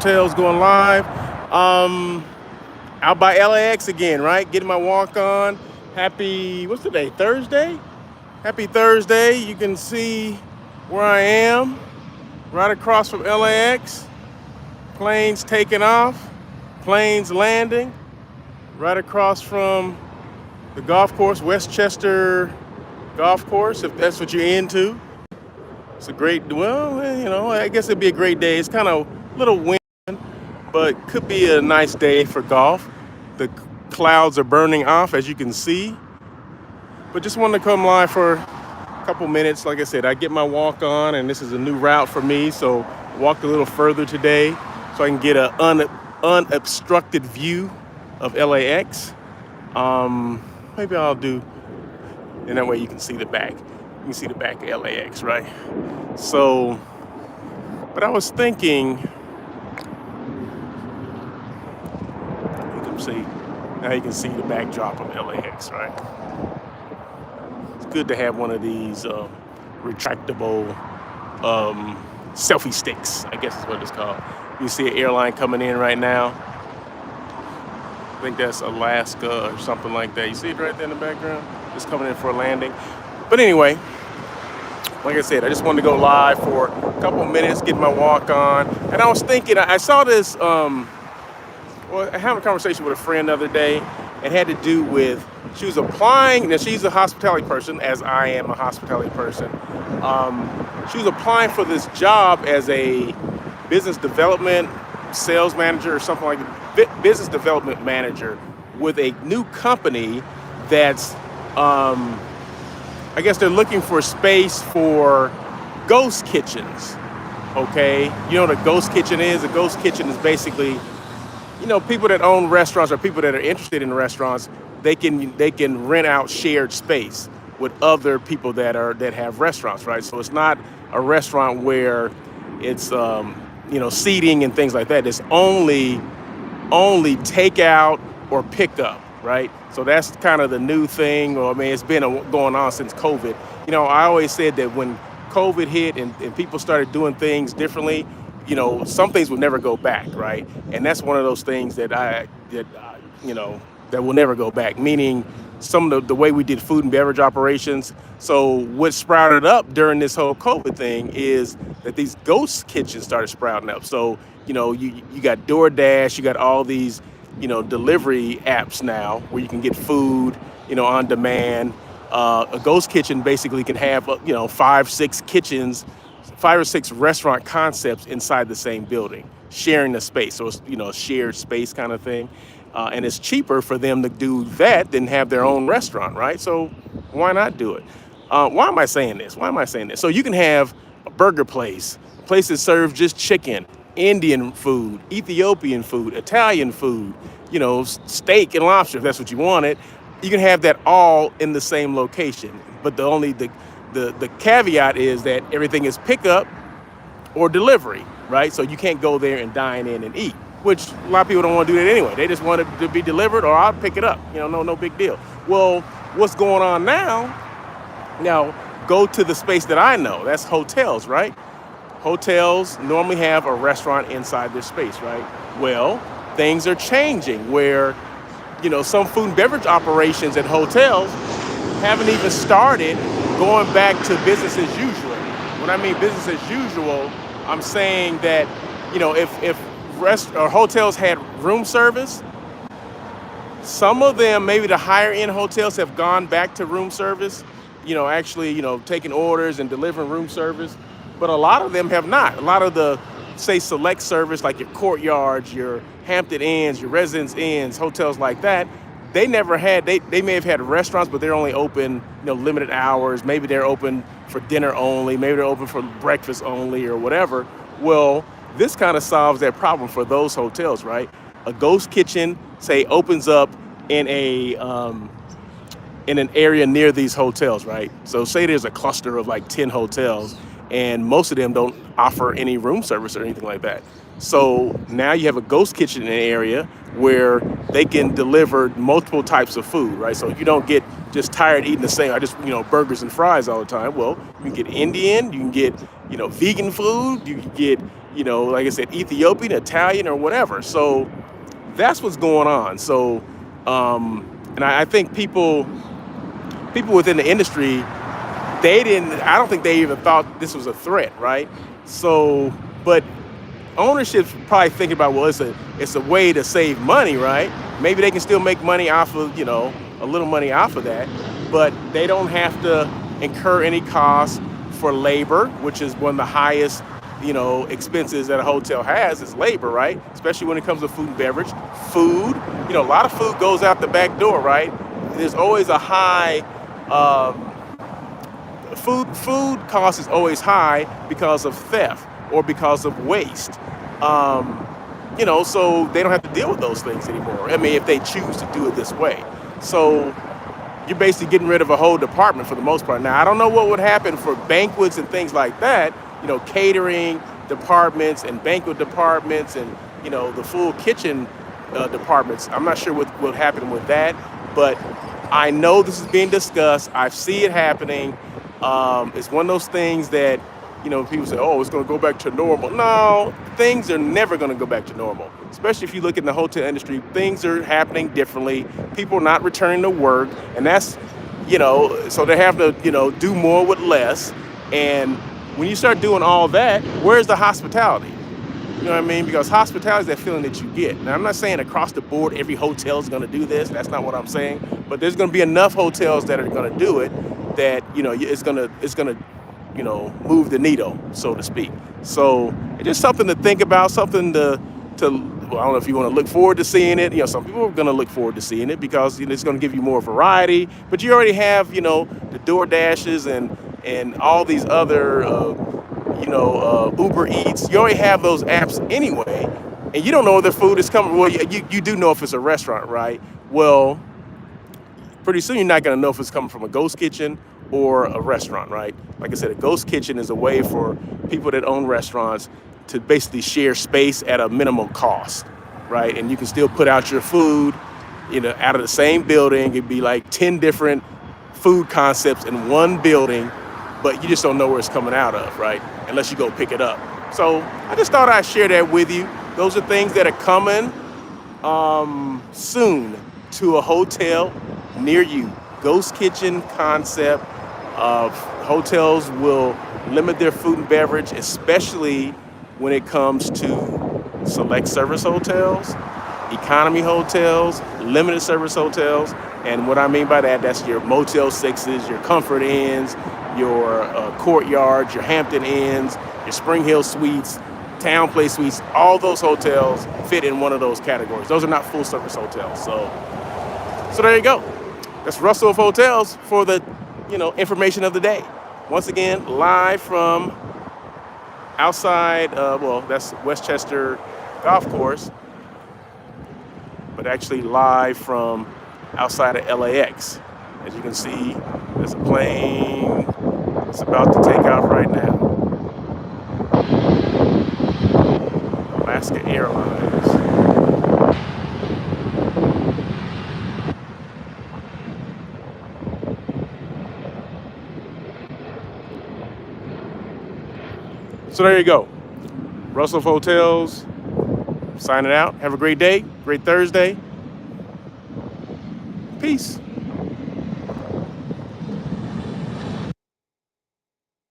Hotels going live. Um, Out by LAX again, right? Getting my walk on. Happy, what's today? Thursday? Happy Thursday. You can see where I am, right across from LAX. Planes taking off, planes landing, right across from the golf course, Westchester Golf Course, if that's what you're into. It's a great, well, I guess it'd be a great day. It's kind of a little wind, but could be a nice day for golf. The clouds are burning off, as you can see. But just wanted to come live for a couple minutes. Like I said, I get my walk on, and this is a new route for me. So walked a little further today so I can get an unobstructed view of LAX. Maybe I'll do, and that way you can see the back. You can see the back of LAX, right? So, but I was thinking, you can see, now you can see the backdrop of LAX, right? It's good to have one of these retractable selfie sticks, I guess is what it's called. You see an airline coming in right now. I think that's Alaska or something like that. You see it right there in the background? It's coming in for a landing. But anyway, like I said, I just wanted to go live for a couple minutes, get my walk on. And I was thinking, I saw this, I had a conversation with a friend the other day. It had to do with, she was applying, now she's a hospitality person, as I am a hospitality person. She was applying for this job as a business development sales manager or something like that, business development manager with a new company that's, I guess they're looking for space for ghost kitchens, okay? You know what a ghost kitchen is? A ghost kitchen is basically, people that own restaurants or people that are interested in restaurants, they can rent out shared space with other people that have restaurants, right? So it's not a restaurant where it's seating and things like that. It's only takeout or pickup, right? So that's kind of the new thing. It's been going on since COVID. I always said that when COVID hit and people started doing things differently, some things would never go back, right? And that's one of those things that will never go back, meaning some of the way we did food and beverage operations. So what sprouted up during this whole COVID thing is that these ghost kitchens started sprouting up. So, you got DoorDash, you got all these, delivery apps now where you can get food, on demand. A ghost kitchen basically can have, 5 or 6 restaurant concepts inside the same building, sharing the space. So it's, a shared space kind of thing. And it's cheaper for them to do that than have their own restaurant, right? So why not do it? Why am I saying this? So you can have a burger place, a place that serves just chicken, Indian food, Ethiopian food, Italian food, steak and lobster, if that's what you wanted. You can have that all in the same location. But the caveat is that everything is pickup or delivery, right? So you can't go there and dine in and eat, which a lot of people don't want to do that anyway. They just want it to be delivered or I'll pick it up. No big deal. Well, what's going on now? Now, go to the space that I know. That's hotels, right? Hotels normally have a restaurant inside their space, right? Well, things are changing where, some food and beverage operations at hotels haven't even started going back to business as usual. When I mean business as usual, I'm saying that, if hotels had room service, some of them, maybe the higher end hotels, have gone back to room service, actually, taking orders and delivering room service. But a lot of them have not. A lot of the, say, select service, like your Courtyards, your Hampton Inns, your Residence Inns, hotels like that, they never had, they may have had restaurants, but they're only open, limited hours. Maybe they're open for dinner only. Maybe they're open for breakfast only or whatever. Well, this kind of solves that problem for those hotels, right? A ghost kitchen, say, opens up in in an area near these hotels, right? So say there's a cluster of like 10 hotels and most of them don't offer any room service or anything like that. So now you have a ghost kitchen in an area where they can deliver multiple types of food, right? So you don't get just tired eating the same, burgers and fries all the time. Well, you can get Indian, you can get, vegan food, you can get, like I said, Ethiopian, Italian, or whatever. So that's what's going on. So, and I think people within the industry, they didn't. I don't think they even thought this was a threat, right? So, but ownership's probably thinking about, well, it's a way to save money, right? Maybe they can still make money off of, a little money off of that, but they don't have to incur any costs for labor, which is one of the highest, expenses that a hotel has is labor, right? Especially when it comes to food and beverage. Food, a lot of food goes out the back door, right? There's always a high um, food cost is always high because of theft or because of waste. Um, so they don't have to deal with those things anymore. I mean, if they choose to do it this way. So you're basically getting rid of a whole department for the most part. Now, I don't know what would happen for banquets and things like that, catering departments and banquet departments and, the full kitchen departments. I'm not sure what will happen with that, but I know this is being discussed. I see it happening. It's one of those things that, people say, oh, it's going to go back to normal. No, things are never going to go back to normal. Especially if you look in the hotel industry, things are happening differently. People are not returning to work. And that's, so they have to, do more with less. And when you start doing all that, where's the hospitality? You know what I mean? Because hospitality is that feeling that you get. Now, I'm not saying across the board every hotel is going to do this. That's not what I'm saying. But there's going to be enough hotels that are going to do it that, it's going to move the needle, so to speak. So it's just something to think about, something to well, I don't know if you want to look forward to seeing it. Some people are going to look forward to seing it because it's going to give you more variety. But you already have, the Door Dashes and all these other, Uber Eats. You already have those apps anyway, and you don't know if the food is coming. Well, you do know if it's a restaurant, right? Well, pretty soon you're not going to know if it's coming from a ghost kitchen or a restaurant, right? Like I said, a ghost kitchen is a way for people that own restaurants to basically share space at a minimal cost, right? And you can still put out your food, out of the same building. It'd be like 10 different food concepts in one building, but you just don't know where it's coming out of, right? Unless you go pick it up. So I just thought I'd share that with you. Those are things that are coming soon to a hotel near you. Ghost kitchen concept of hotels will limit their food and beverage, especially when it comes to select service hotels, economy hotels, limited service hotels. And what I mean by that, that's your Motel 6s, your Comfort Inns, your Courtyards, your Hampton Inns, your Spring Hill Suites, Town Place Suites. All those hotels fit in one of those categories. Those are not full service hotels. So there you go. That's Russell of Hotels for the, information of the day. Once again, live from outside, that's Westchester Golf Course, but actually live from outside of LAX. As you can see, there's a plane. It's about to take off right now. Alaska Airlines. So there you go. Russell Hotels, signing out. Have a great day, great Thursday. Peace.